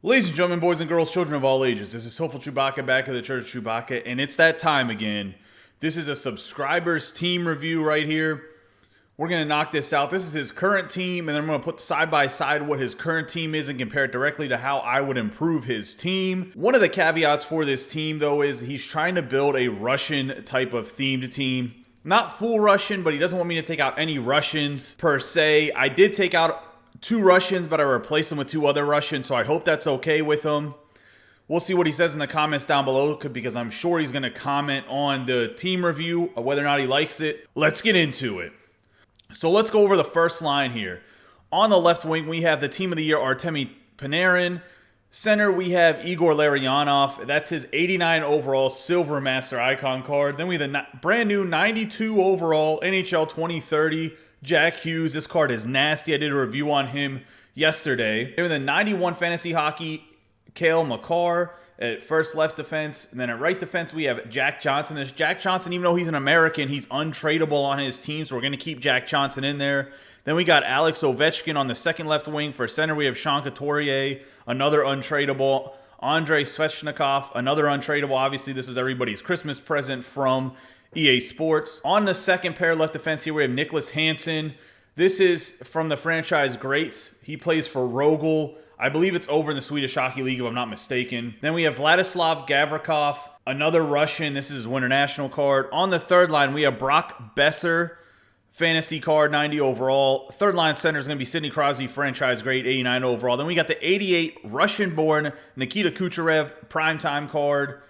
Ladies and gentlemen, boys and girls, children of all ages, this is Hopeful Chewbacca back at the Church of Chewbacca, and it's that time again. This is a subscriber's team review right here. We're going to knock this out. This is his current team, and then I'm going to put side by side what his current team is and compare it directly to how I would improve his team. One of the caveats for this team, though, is he's trying to build a Russian type of themed team. Not full Russian, but he doesn't want me to take out any Russians per se. I did take out 2 Russians, but I replaced them with 2 other Russians, so I hope that's okay with him. We'll see what he says in the comments down below, because I'm sure he's going to comment on the team review, or whether or not he likes it. Let's get into it. So let's go over the first line here. On the left wing, we have the Team of the Year, Artemi Panarin. Center, we have Igor Larionov. That's his 89 overall Silver Master Icon card. Then we have the brand new 92 overall NHL 2030 Jack Hughes. This card is nasty. I did a review on him yesterday. Then the 91 Fantasy Hockey Cale Makar at first left defense. And then at right defense, we have Jack Johnson. This Jack Johnson, even though he's an American, he's untradeable on his team, so we're going to keep Jack Johnson in there. Then we got Alex Ovechkin on the second left wing. For center, we have Sean Couturier, another untradeable. Andrei Svechnikov, another untradeable. Obviously, this was everybody's Christmas present from EA Sports. On the second pair left defense here, we have Nicholas Hansen. This is from the franchise greats. He plays for Rogel. I believe it's over in the Swedish Hockey League, if I'm not mistaken. Then we have Vladislav Gavrikov, another Russian. This is his Winter National card. On the third line, we have Brock Besser, fantasy card, 90 overall. Third line center is going to be Sidney Crosby, franchise great, 89 overall. Then we got the 88 Russian-born Nikita Kucherov, primetime card.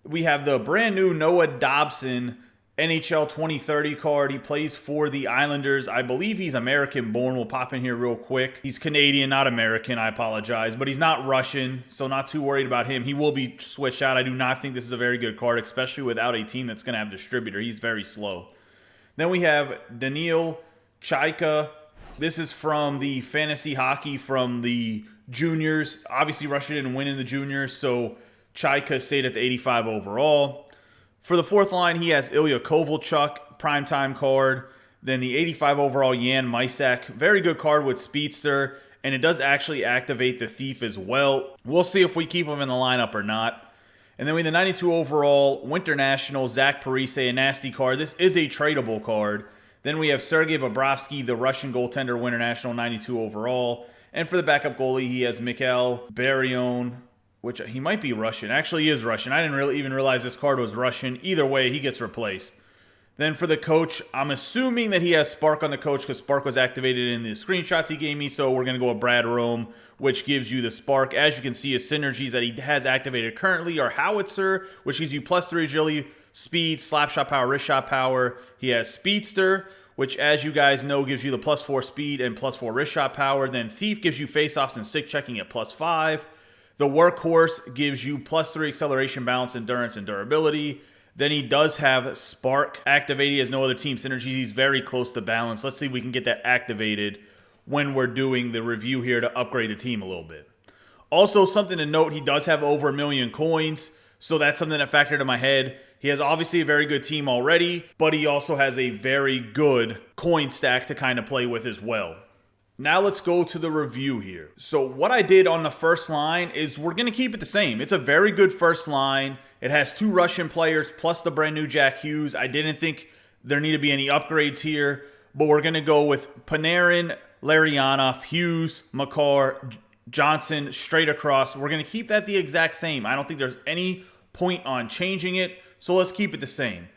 We have the brand new Noah Dobson NHL 2030 card. He plays for the Islanders. I believe he's American-born. We'll pop in here real quick. He's Canadian, not American. I apologize. But he's not Russian, so not too worried about him. He will be switched out. I do not think this is a very good card, especially without a team that's going to have distributor. He's very slow. Then we have Daniil Chaika. This is from the fantasy hockey from the juniors. Obviously, Russia didn't win in the juniors, so Chaika stayed at the 85 overall. For the fourth line, he has Ilya Kovalchuk, primetime card. Then the 85 overall Jan Mysak. Very good card with Speedster, and it does actually activate the Thief as well. We'll see if we keep him in the lineup or not. And then we have the 92 overall Winter National Zach Parise, a nasty card. This is a tradable card. Then we have Sergei Bobrovsky, the Russian goaltender, Winter National, 92 overall. And for the backup goalie, he has Mikhail Baryon, which he might be Russian. Actually, he is Russian. I didn't really even realize this card was Russian. Either way, he gets replaced. Then for the coach, I'm assuming that he has Spark on the coach because Spark was activated in the screenshots he gave me. So we're going to go with Brad Rome, which gives you the Spark. As you can see, his synergies that he has activated currently are Howitzer, which gives you +3 agility, speed, slap shot power, wrist shot power. He has Speedster, which, as you guys know, gives you the +4 speed and +4 wrist shot power. Then Thief gives you face-offs and stick checking at +5. The Workhorse gives you +3 acceleration, balance, endurance, and durability. Then he does have Spark activated. He has no other team synergies. He's very close to balance. Let's see if we can get that activated when we're doing the review here to upgrade the team a little bit. Also, something to note, he does have over 1 million coins, so that's something that factored in my head. He has obviously a very good team already, but he also has a very good coin stack to kind of play with as well. Now let's go to the review here. So what I did on the first line is we're going to keep it the same. It's a very good first line. It has 2 Russian players plus the brand new Jack Hughes. I didn't think there need to be any upgrades here, but we're going to go with Panarin, Larionov, Hughes, Makar, Johnson, straight across. We're going to keep that the exact same. I don't think there's any point on changing it, so let's keep it the same.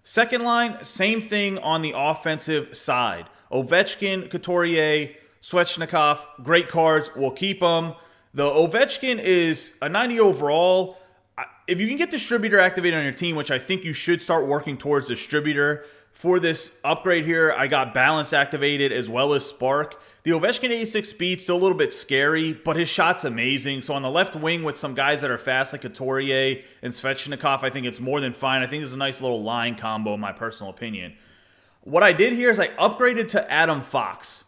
Second line, same thing on the offensive side. Ovechkin, Couturier, Svechnikov, great cards. We'll keep them. The Ovechkin is a 90 overall. If you can get distributor activated on your team, which I think you should start working towards distributor. For this upgrade here, I got balance activated as well as Spark. The Ovechkin 86 speed, still a little bit scary, but his shot's amazing. So on the left wing with some guys that are fast like Couturier and Svechnikov, I think it's more than fine. I think this is a nice little line combo in my personal opinion. What I did here is I upgraded to Adam Fox.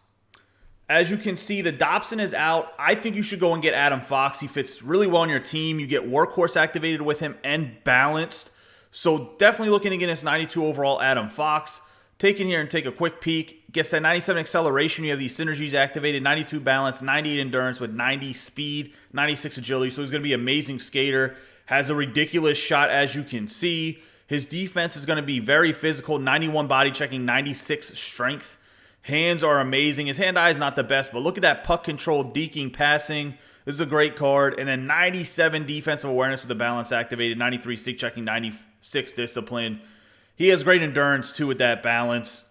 As you can see, the Dobson is out. I think you should go and get Adam Fox. He fits really well on your team. You get Workhorse activated with him and balanced. So definitely looking to get his 92 overall Adam Fox. take in here and take a quick peek. Gets that 97 acceleration. You have these synergies activated, 92 balance, 98 endurance with 90 speed, 96 agility. So he's going to be an amazing skater. Has a ridiculous shot, as you can see. His defense is going to be very physical, 91 body checking, 96 strength. Hands are amazing. His hand-eye is not the best, but look at that puck control, deking, passing. This is a great card. And then 97 defensive awareness with the balance activated, 93 stick checking, 96 discipline. He has great endurance, too, with that balance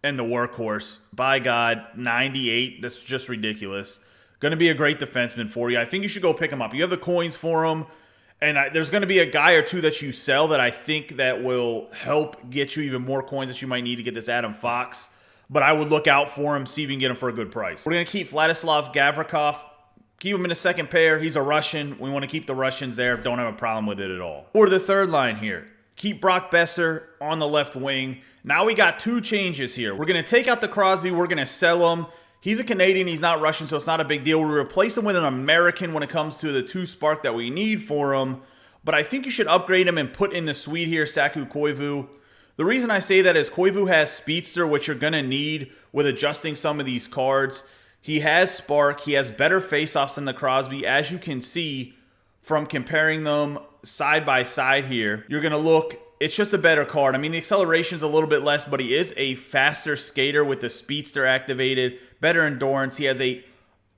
and the workhorse. By God, 98. That's just ridiculous. Going to be a great defenseman for you. I think you should go pick him up. You have the coins for him. And there's going to be a guy or two that you sell that I think that will help get you even more coins that you might need to get this Adam Fox. But I would look out for him, see if you can get him for a good price. We're going to keep Vladislav Gavrikov. Keep him in a second pair. He's a Russian. We want to keep the Russians there. Don't have a problem with it at all. For the third line here, keep Brock Besser on the left wing. Now we got two changes here. We're going to take out the Crosby. We're going to sell him. He's a Canadian. He's not Russian, so it's not a big deal. We replace him with an American when it comes to the two spark that we need for him. But I think you should upgrade him and put in the Swede here, Saku Koivu. The reason I say that is Koivu has Speedster, which you're going to need with adjusting some of these cards. He has Spark. He has better face-offs than the Crosby. As you can see from comparing them side by side here, you're going to look, it's just a better card. I mean, the acceleration's a little bit less, but he is a faster skater with the Speedster activated, better endurance. He has a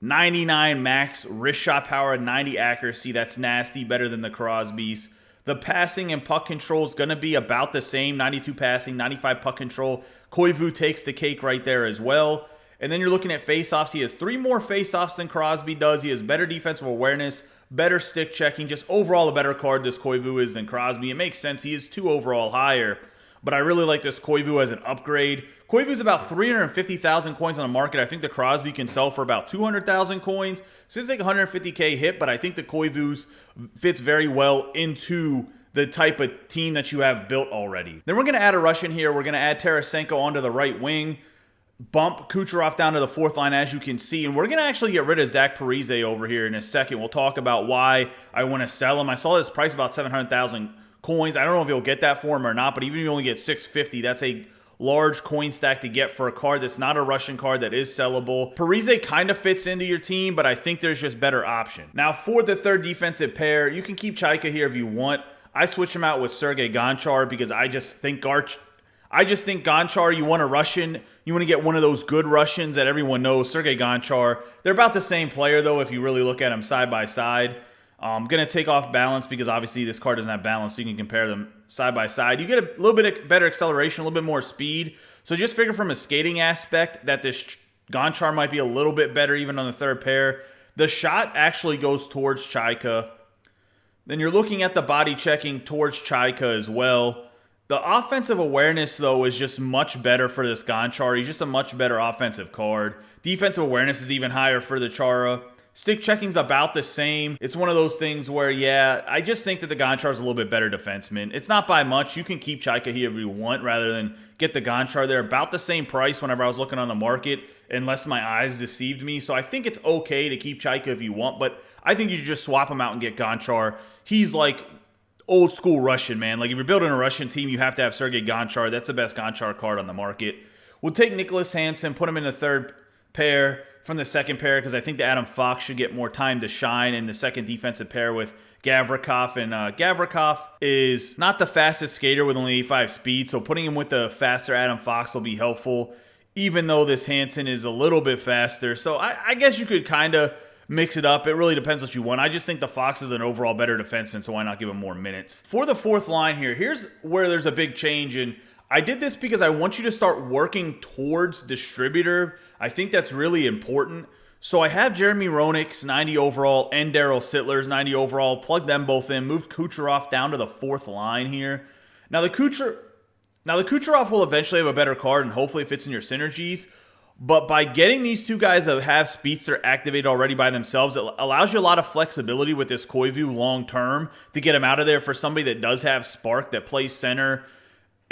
99 max wrist shot power, 90 accuracy. That's nasty, better than the Crosby's. The passing and puck control is going to be about the same, 92 passing, 95 puck control. Koivu takes the cake right there as well. And then you're looking at face-offs. He has 3 more face-offs than Crosby does. He has better defensive awareness, better stick checking. Just overall a better card this Koivu is than Crosby. It makes sense. He is 2 overall higher. But I really like this Koivu as an upgrade. Koivu's about 350,000 coins on the market. I think the Crosby can sell for about 200,000 coins. So it's like a 150K hit, but I think the Koivu's fits very well into the type of team that you have built already. Then we're going to add a Russian here. We're going to add Tarasenko onto the right wing. Bump Kucherov down to the fourth line, as you can see. And we're going to actually get rid of Zach Parise over here in a second. We'll talk about why I want to sell him. I saw his price about 700,000 coins. I don't know if you'll get that for him or not, but even if you only get 650, that's a large coin stack to get for a card that's not a Russian card that is sellable. Parise kind of fits into your team, but I think there's just better option. Now, for the third defensive pair, you can keep Chaika here if you want. I switch him out with Sergei Gonchar because I just think Gonchar, you want a Russian, you want to get one of those good Russians that everyone knows, Sergei Gonchar. They're about the same player, though, if you really look at them side by side. I'm going to take off balance because obviously this card doesn't have balance, so you can compare them side by side. You get a little bit of better acceleration, a little bit more speed. So just figure from a skating aspect that this Gonchar might be a little bit better even on the third pair. The shot actually goes towards Chaika. Then you're looking at the body checking towards Chaika as well. The offensive awareness, though, is just much better for this Gonchar. He's just a much better offensive card. Defensive awareness is even higher for the Chara. Stick checking's about the same. It's one of those things where, yeah, I just think that the Gonchar's a little bit better defenseman. It's not by much. You can keep Chaika here if you want rather than get the Gonchar there. About the same price whenever I was looking on the market, unless my eyes deceived me. So I think it's okay to keep Chaika if you want, but I think you should just swap him out and get Gonchar. He's like old school Russian, man. Like if you're building a Russian team, you have to have Sergei Gonchar. That's the best Gonchar card on the market. We'll take Nicholas Hansen, put him in the third pair from the second pair because I think the Adam Fox should get more time to shine in the second defensive pair with Gavrikov. And Gavrikov is not the fastest skater with only 85 speed, so putting him with the faster Adam Fox will be helpful, even though this Hansen is a little bit faster. So I guess you could kind of mix it up. It really depends what you want. I just think the Fox is an overall better defenseman, so why not give him more minutes? For the fourth line here, here's where there's a big change, and I did this because I want you to start working towards distributor. I think that's really important. So I have Jeremy Roenick's 90 overall and Daryl Sittler's 90 overall. Plug them both in. Moved Kucherov down to the fourth line here. Now the Kucherov will eventually have a better card and hopefully it fits in your synergies. But by getting these two guys that have Speedster activated already by themselves, it allows you a lot of flexibility with this Koivu long term to get him out of there for somebody that does have spark, that plays center.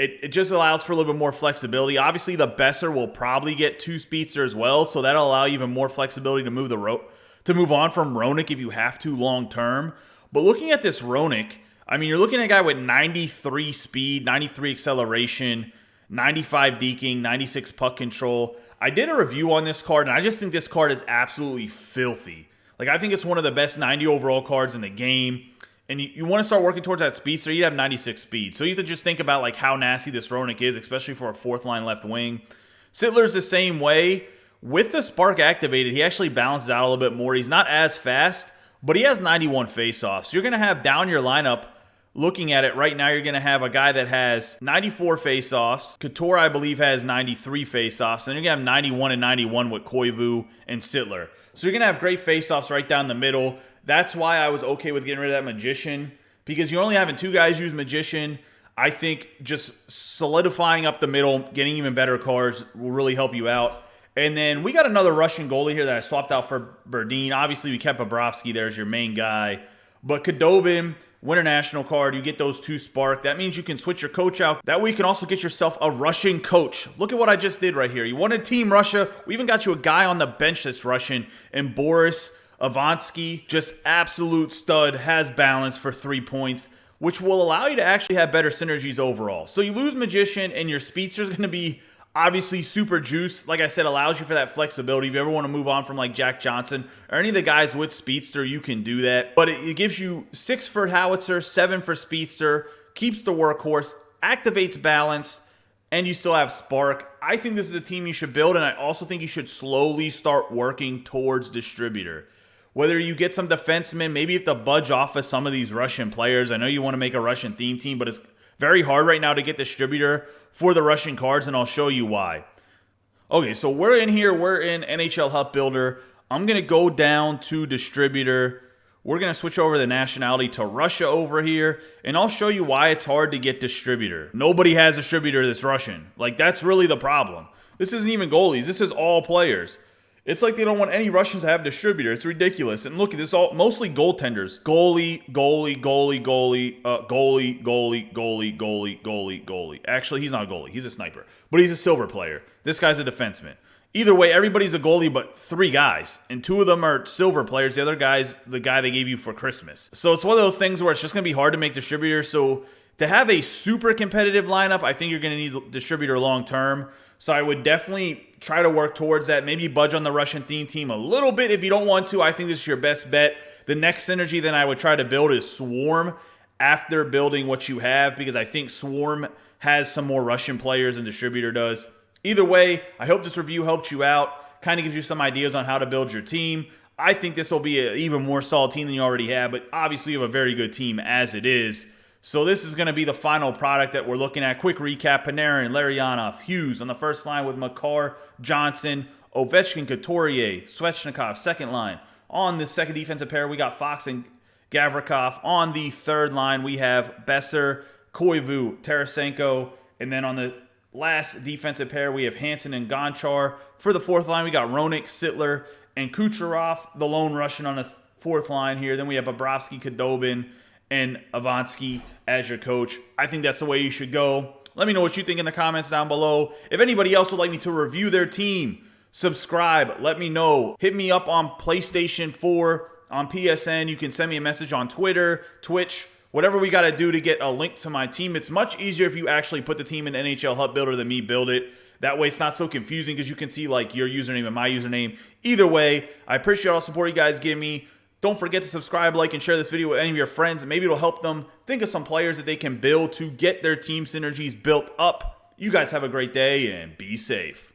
It just allows for a little bit more flexibility. Obviously, the Besser will probably get 2 Speedster as well, so that'll allow you even more flexibility to move on from Roenick if you have to long term. But looking at this Roenick, I mean, you're looking at a guy with 93 speed, 93 acceleration, 95 deking, 96 puck control. I did a review on this card, and I just think this card is absolutely filthy. Like, I think it's one of the best 90 overall cards in the game. And you want to start working towards that speed, so you have 96 speed. So you have to just think about like how nasty this Roenick is, especially for a fourth line left wing. Sittler's the same way. With the spark activated, he actually balances out a little bit more. He's not as fast, but he has 91 faceoffs. You're going to have down your lineup, looking at it right now, you're going to have a guy that has 94 faceoffs. Couture, I believe, has 93 faceoffs. And you're going to have 91 and 91 with Koivu and Sittler. So you're going to have great faceoffs right down the middle. That's why I was okay with getting rid of that Magician, because you're only having two guys use Magician. I think just solidifying up the middle, getting even better cards will really help you out. And then we got another Russian goalie here that I swapped out for Berdine. Obviously, we kept Bobrovsky there as your main guy. But Khudobin, Winter National card, you get those two spark. That means you can switch your coach out. That way you can also get yourself a Russian coach. Look at what I just did right here. You wanted Team Russia. We even got you a guy on the bench that's Russian, and Boris Avansky, just absolute stud, has balance for 3 points, which will allow you to actually have better synergies overall. So you lose Magician, and your speedster's going to be obviously super juiced. Like I said, allows you for that flexibility. If you ever want to move on from like Jack Johnson or any of the guys with speedster, you can do that. But it gives you 6 for howitzer, 7 for speedster, keeps the workhorse, activates balance, and you still have spark. I think this is a team you should build, and I also think you should slowly start working towards distributor. Whether you get some defensemen, maybe you have to budge off of some of these Russian players. I know you want to make a Russian theme team, but it's very hard right now to get distributor for the Russian cards, and I'll show you why. Okay, so we're in here. We're in NHL Hub Builder. I'm going to go down to distributor. We're going to switch over the nationality to Russia over here, and I'll show you why it's hard to get distributor. Nobody has a distributor that's Russian. Like, that's really the problem. This isn't even goalies. This is all players. It's like they don't want any Russians to have distributor. It's ridiculous. And look at this, all mostly goaltenders. Goalie, goalie, goalie, goalie, goalie, goalie, goalie, goalie, goalie, goalie. Actually, he's not a goalie. He's a sniper. But he's a silver player. This guy's a defenseman. Either way, everybody's a goalie but 3 guys. And 2 of them are silver players. The other guy's the guy they gave you for Christmas. So it's one of those things where it's just going to be hard to make distributor. So to have a super competitive lineup, I think you're going to need distributor long term. So I would definitely try to work towards that. Maybe budge on the Russian theme team a little bit if you don't want to. I think this is your best bet. The next synergy then I would try to build is Swarm after building what you have, because I think Swarm has some more Russian players than Distributor does. Either way, I hope this review helped you out, kind of gives you some ideas on how to build your team. I think this will be an even more solid team than you already have, but obviously you have a very good team as it is. So this is going to be the final product that we're looking at. Quick recap: Panarin, Larionov, Hughes on the first line with Makar, Johnson, Ovechkin, Couturier, Svechnikov, second line. On the second defensive pair, we got Fox and Gavrikov. On the third line, we have Besser, Koivu, Tarasenko. And then on the last defensive pair, we have Hansen and Gonchar. For the fourth line, we got Roenick, Sittler, and Kucherov, the lone Russian on the fourth line here. Then we have Bobrovsky, Khudobin, and Avansky as your coach. I think that's the way you should go. Let me know what you think in the comments down below. If anybody else would like me to review their team, subscribe, let me know. Hit me up on PlayStation 4, on PSN. You can send me a message on Twitter, Twitch, whatever we got to do to get a link to my team. It's much easier if you actually put the team in NHL Hub Builder than me build it. That way it's not so confusing because you can see like your username and my username. Either way, I appreciate all the support you guys give me. Don't forget to subscribe, like, and share this video with any of your friends. Maybe it'll help them think of some players that they can build to get their team synergies built up. You guys have a great day and be safe.